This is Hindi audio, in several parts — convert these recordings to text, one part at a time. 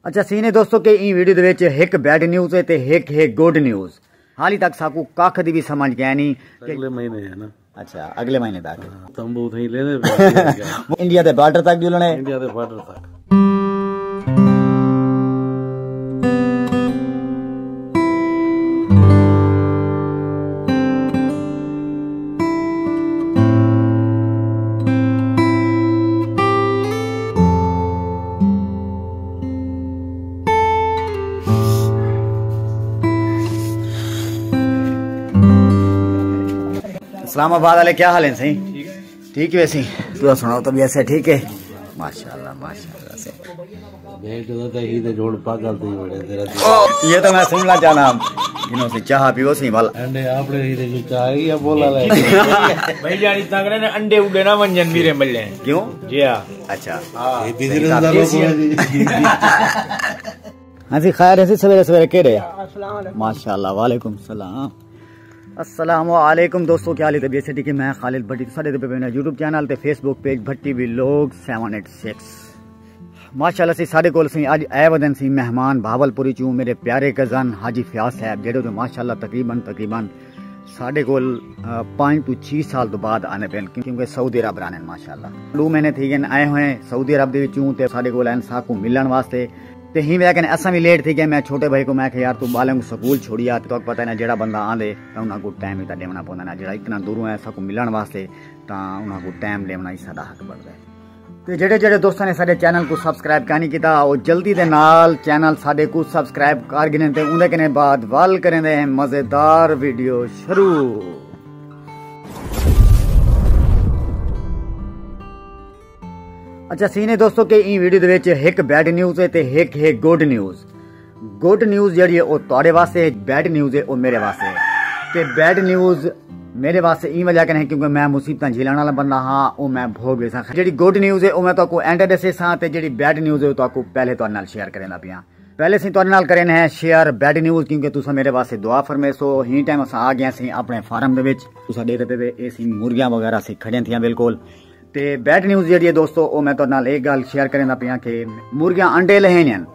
अच्छा सीने दोस्तों के ई वीडियो दे विच एक बैड न्यूज़ है ते एक है गुड न्यूज़। हाली तक साकू कख दी भी समझ गया नहीं। अगले महीने है ना। अच्छा अगले महीने तक तंबू थे लेने इंडिया दे बॉर्डर तक जुलने इंडिया दे बॉर्डर तक। इस्लामाबाद वाले क्या हाल है सही? ठीक है वैसे तू सुनाओ तबीयत से ठीक है? माशाल्लाह माशाल्लाह से जोड़ पागल थी बड़े तेरा ये तो मैं सुनना चाहना जिन्हों से चाह पियो सी वाला अंडे आपने ही जो चाह या बोला ले भाई जानी तगड़े ने अंडे उड़े ना वंजन मीरे मिलने क्यों जी हां अच्छा ये बिजनेस दा लोग हां जी खैर ऐसे सवेरे सवेरे के रहे माशाल्लाह वालेकुम सलाम अस्सलाम वालेकुम दोस्तों क्या हाल है तबीयत से ठीक है? मैं खालिद भट्टी साडे पे मेरा यूट्यूब चैनल ते फेसबुक पेज भट्टी व्लॉग 786 माशाल्लाह से साडे कोल सी आज आए वदन सी मेहमान भावलपुरी चू मेरे प्यारे कज़न हाजी फयाज साहब जेडे तो माशाल्लाह तकरीबन साडे कोल 5 to 6 साल तो बाद आने पे क्योंकि सऊदी अरब रहने माशाल्लाह 2 महीने थी गए आए हुए सऊदी अरब दे विचों ते साडे कोल आन साकू मिलन वास्ते ते ही वे कहने असा भी लेट थी गए। मैं छोटे भाई को मैं यार तू बालों को स्कूल छोड़िया तो पता है ना जेड़ा बंदा आंदे तो उन्हें को टाइम ही देना पौंदा ना जेड़ा इतना दूरों है साकू मिलन वास्ते तो उन्हें को टाइम देना ही साडा हक बनदा है। तो जेड़े जेड़े दोस्तों ने साडे चैनल को सब्सक्राइब नहीं किया वो जल्दी दे नाल चैनल साडे को सब्सक्राइब कर गिने ते उंदे कने बाद वाल करेंदे हैं मजेदार वीडियो शुरू। अच्छा सीने दोस्तों के ई वीडियो दे विच एक बैड न्यूज़ है ते एक है गुड न्यूज़। गुड न्यूज़ जेड़ी है वो तुहाडे वास्ते है, बैड न्यूज़ है वो मेरे वास्ते है। ते बैड न्यूज़ मेरे वास्ते ई वजह कने क्योंकि मैं मुसीबतां झेलण वाला बंदा हां वो मैं भोग वे सा। जेड़ी गुड न्यूज़ है वो मैं ताको एंड दसे सा ते जेड़ी बैड न्यूज़ है वो ताको पहले तुहाडे नाल शेयर करेंदा पिया। पहले सी तुहाडे नाल करें है शेयर बैड न्यूज़ क्योंकि तुसा मेरे वास्ते दुआ फरमेसो। ही टाइम अस आ गया सी अपने फार्म दे विच तुसा देख पे ए सी मुर्गियां वगैरह सी खड़ियां थियां बिल्कुल। ते बैड न्यूज़ जेड़ी है दोस्तों वो मैं तुहाडे नाल एक गल शेयर करेंदा पिया कि मुर्गियां अंडे लहेन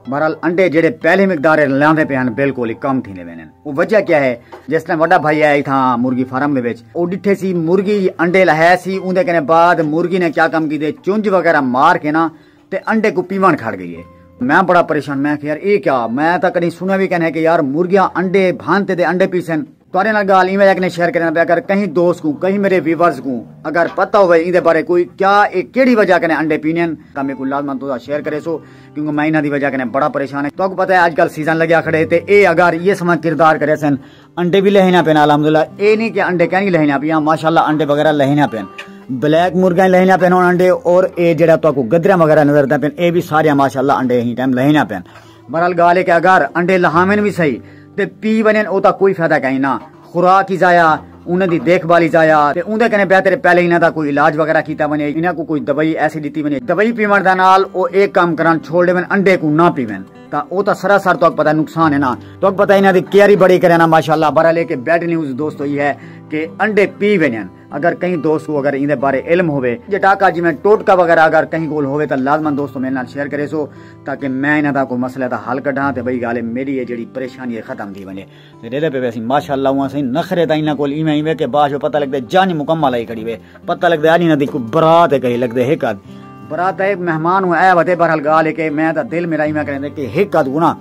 बहरहाल अंडे जेड़े पहले मिकदार लांदे पे बिल्कुल ही कम थींदे वेन। वो वजह क्या है जिस टाइम वड्डा भाई आया था मुर्गी फार्म दे विच वो डिठे सी मुर्गी अंडे लहाया सी उंदे कने बाद मुर्गी ने क्या काम कीते चुंझ वगैरह मार के ना ते अंडे को पीवन खड़ गई है। मैं बड़ा परेशान मैं यार ये क्या मैं तो कहीं सुना भी कहना है कि यार मुर्गियां अंडे भानते ते अंडे पीसन तुहाडे नाल गल इवें ने शेयर करना पे अगर कहीं दोस्त को कहीं मेरे व्यूअर्स को अगर पता हो इहदे बारे कोई क्या एक केड़ी वजह कने अंडे पीने तो मेरे को लाजमन तो शेयर करे सो क्योंकि मैं इन्हां दी वजह कने बड़ा परेशान है। तो पता है आजकल सीजन लग्या खड़े ते ए अगर ये समय किरदार करे सन अंडे भी लहेना पेन अलहमदुलिल्लाह ए नहीं कि अंडे क्या नहीं लहेना पिया माशाल्लाह अंडे वगैरह लहेना पेन ब्लैक मुर्गा लहेना पेन अंडे और ए जेड़ा तो गदरा वगैरह नजर पेन ए भी सारे माशाल्लाह अंडे ही टाइम लहेना पेन। बहरहाल गाल है कि अगर अंडे लहावन भी सही ते पी बनेन ओदा कोई फायदा कहीं ना खुराक ही जाया उन्हें दी देखभाल ही जाया ते उनके कने बेहतर पहले इन्हां दा कोई इलाज वगैरह कीता बने इन्हां को कोई दवाई ऐसी दी बने दवाई पीवन दा नाल ओ एक काम करन छोड़ देवन अंडे को ना पीवन ता ओ ता सरासर तो पता नुकसान है ना। तो पता इन्हां दी केयर ही बड़ी करे ना माशाल्लाह। बहरहाल के बैड न्यूज़ दोस्तों ये है कि अंडे पी वेन अगर कहीं दोस्त को अगर इनके बारे इल्म होवे जे टाका जिवें टोटका वगैरह अगर कहीं कोल होवे तो लाजमन दोस्तों मेरे नाल शेयर करे सो ताकि मैं इन्हां दा कोई मसले दा हल कढां ते भाई गाले मेरी ये जेड़ी परेशानी है खत्म थी वने ते रेले पे वैसी माशाल्लाह हुआ सही नखरे ता इन्हां कोल इवें के बाद पता लगदे जानी मुकम्मल आई खड़ी वे पता लगदे आज इन्हां दी कोई बरात है कहीं लगदे एक आध बरात है मेहमान हुआ आया वते। बहरहाल गाल है कि मैं ता दिल मेरा इवें करेंदे कि एक आध गुना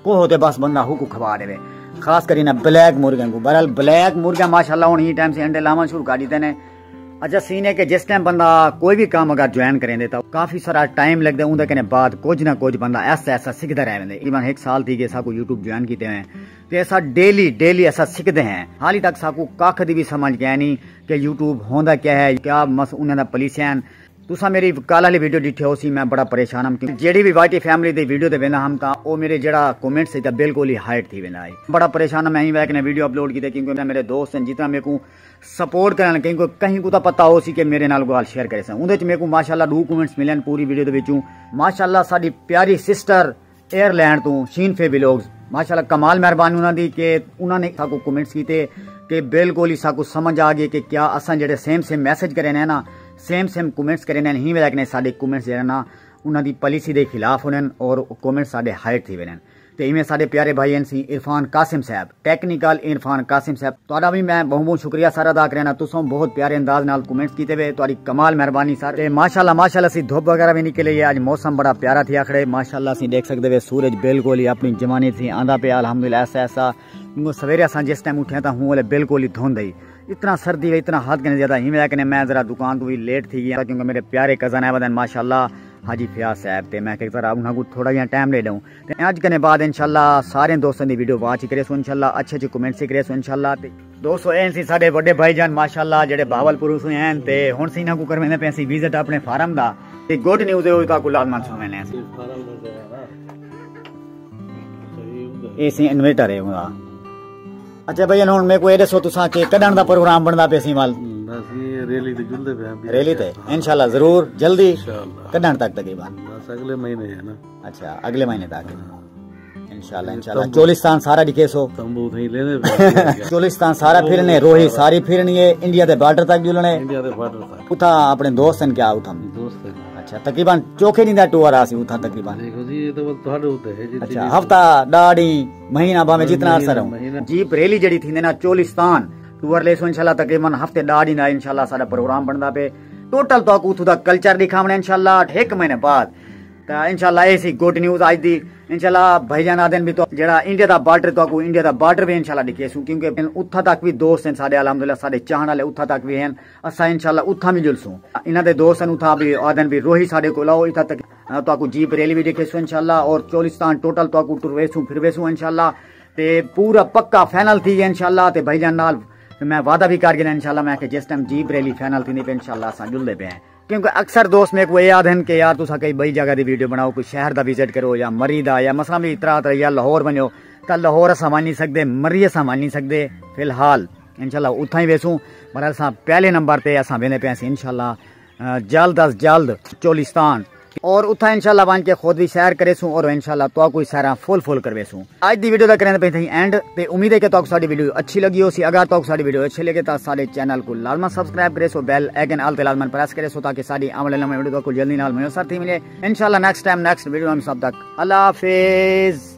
को होते बस बंदा हुकू खवा देवे खास करी ना ब्लैक मुर्गियां को। बहरहाल ब्लैक मुर्गियां माशाल्लाह हुन ही टाइम से अंडे लावन शुरू कर दीते ने। अच्छा सीन है कि जिस टाइम बंदा कोई भी काम अगर ज्वाइन करेंदे तो काफी सारा टाइम लगदा उंदे कने बाद कुछ ना कुछ बंदा ऐसा ऐसा सीखदा रहंदे। तकरीबन 1 साल थी के साकू यूट्यूब ज्वाइन कीते हैं ते ऐसा डेली ऐसा सीखते हैं। हाली तक साकू कख दी भी समझ गया नहीं कि यूट्यूब होंदा क्या है क्या मस उन्हां दा पॉलिसियन तुसा मेरी कल वाली वीडियो डिठे हो सी मैं बड़ा परेशान हम क्योंकि जेडी भी वाईटी फैमिली दी वीडियो दे वेंदा हम ता ओ मेरे जेड़ा कमेंट्स है बिल्कुल ही हाइट थी वेंदा है। बड़ा परेशान मैं ही वैक ने वीडियो अपलोड की क्योंकि मेरे दोस्त हैं जितना मेरे को सपोर्ट करन कहीं को तो पता हो सी कि मेरे नाल गल शेयर करे सन उंदे च मेरे को माशाल्लाह 2 कमेंट्स मिलन पूरी वीडियो दे विचों माशाल्लाह साडी प्यारी सिस्टर एयरलैंड तो शीन फे व्लॉग्स माशाल्लाह कमाल मेहरबानी उन्हां दी कि उन्होंने साकू कमेंट्स कीते कि बिल्कुल ही साकू समझ आ गई कि क्या असां जेडे सेम मैसेज करे ना सेम कमेंट्स करे ही वजह ने साडे कमेंट्स जेड़ा ना उन्हां दी पॉलिसी दे खिलाफ होने और कमेंट साडे हाइड थी वेने ते इवें साडे प्यारे भाई एन सी इरफान कासिम साहब टेक्निकल इरफान कासिम साहब तुहाडा भी मैं बहुत बहुत शुक्रिया सर अदा करना तुसों बहुत प्यारे अंदाज नाल कमेंट्स कीते वे तुहाडी कमाल मेहरबानी सर ते माशाल्लाह सी धुप वगैरह भी निकले है आज मौसम बड़ा प्यारा थी आखड़े माशाल्लाह सी देख सकदे वे सूरज बिल्कुल ही अपनी जवानी थी आंदा पे अल्हम्दुलिल्लाह ऐसा सवेरे असां जिस टाइम उठे था हूं बिल्कुल ही धुंध ही इतना सर्दी है इतना हद के ज्यादा ही वजह मैं जरा दुकान तो भी लेट थी गया क्योंकि मेरे प्यारे कजन है बदन माशाल्लाह हाजी फयाज साहब ते मैं जरा उन्होंने थोड़ा जिहा टाइम ले लूँ अज कने बाद इंशाल्लाह सारे दोस्तों की वीडियो वाच करे सो इंशाल्लाह अच्छे कमेंट से करे सो इंशाल्लाह दोस्तों एन सी साडे बड़े भाईजान माशाल्लाह जेडे बावलपुर से हैं ते हुण सी इन्हां को करवेंदे पे सी विजिट अपने फार्म दा ते गुड न्यूज़ है उसका को लाजमन सुनवेने ए सी इन्वर्टर है उदा अच्छा भैया हुण मेरे को ए दसो तुसां के कदण दा प्रोग्राम बनदा पे सी माल रैली ते जुलदे पे रैली ते इंशाल्लाह जरूर जल्दी कदण तक तकरीबन बस अगले महीने है ना अच्छा अगले महीने तक इंशाल्लाह चोलिस्तान सारा दिखे सो तंबू थे लेने चोलिस्तान सारा फिरने रोही सारी फिरनी है इंडिया के बॉर्डर तक जुलने इंडिया के बॉर्डर तक उठा अपने दोस्त हैं क्या उठा दोस्त है अच्छा तकरीबन चौखे दिन दा टूर आसी उठा तकरीबन देखो जी ये तो थोड़े होते है अच्छा हफ्ता दाड़ी महीना भावे जितना असर हो जीप रैली जड़ी थी ना चोलिस्तान टूर ले सो इंशाल्लाह तकरीबन हफ्ते दाड़ी ना इंशाल्लाह सारा प्रोग्राम बनदा पे टोटल तो उथू दा कल्चर दिखावणे इंशाल्लाह एक महीने बाद ता इंशाल्लाह ऐसी गुड न्यूज़ आज दी इंशाल्लाह भाईजान आदन भी तो जेड़ा इंडिया दा बॉर्डर तो इंडिया दा बॉर्डर भी इंशाल्लाह दिखेसू क्योंकि उथा तक भी दोस्त हैं साडे अल्हम्दुलिल्लाह साडे चाहण वाले उथा तक भी हैं असा इंशाल्लाह उथा भी जुलसू इना दे दोस्त हैं उथा भी आदन भी रोही साडे को लाओ इथा तक तो जीप रैली भी दिखेसू इंशाल्लाह और चोलिस्तान टोटल तो टुरवेसू फिरवेसू इंशाल्लाह ते पूरा पक्का फाइनल थी इंशाल्लाह ते भाईजान नाल मैं वादा भी कर गया इंशाल्लाह मैं जिस टाइम जीप रैली फाइनल थी पे इंशाल्लाह असा जुलदे पे हैं क्योंकि अक्सर दोस्त मेरे को याद हैं कि यार तुसा कई बई जगह की वीडियो बनाओ कोई शहर का विजिट करो या मरी दा या मसला भी तरह या लाहौर बनो तो लाहौर अस मान नहीं सकते मरी अस मान नहीं सकते फिलहाल इंशाल्लाह उथा ही वेसू पर अस पहले नंबर पे अस वेंदे पे इंशाल्लाह जल्द अज जल्द चोलिस्तान और उथा इंशाल्लाह बन के खुद भी सैर करेसू और इंशाल्लाह तो कोई सैर फुल करवेसू आज दी वीडियो का करें पे थी एंड ते उम्मीद है कि तो साडी वीडियो अच्छी लगी हो सी अगर तो साडी वीडियो अच्छी लगे तो साडे चैनल को लाजमन सब्सक्राइब करे सो बेल आइकन आल ते लाजमन प्रेस करे सो ताकि साडी आने वाली वीडियो को जल्दी नाल मुयसर थी मिले इंशाल्लाह नेक्स्ट टाइम नेक्स्ट वीडियो में सब तक अल्लाह हाफिज।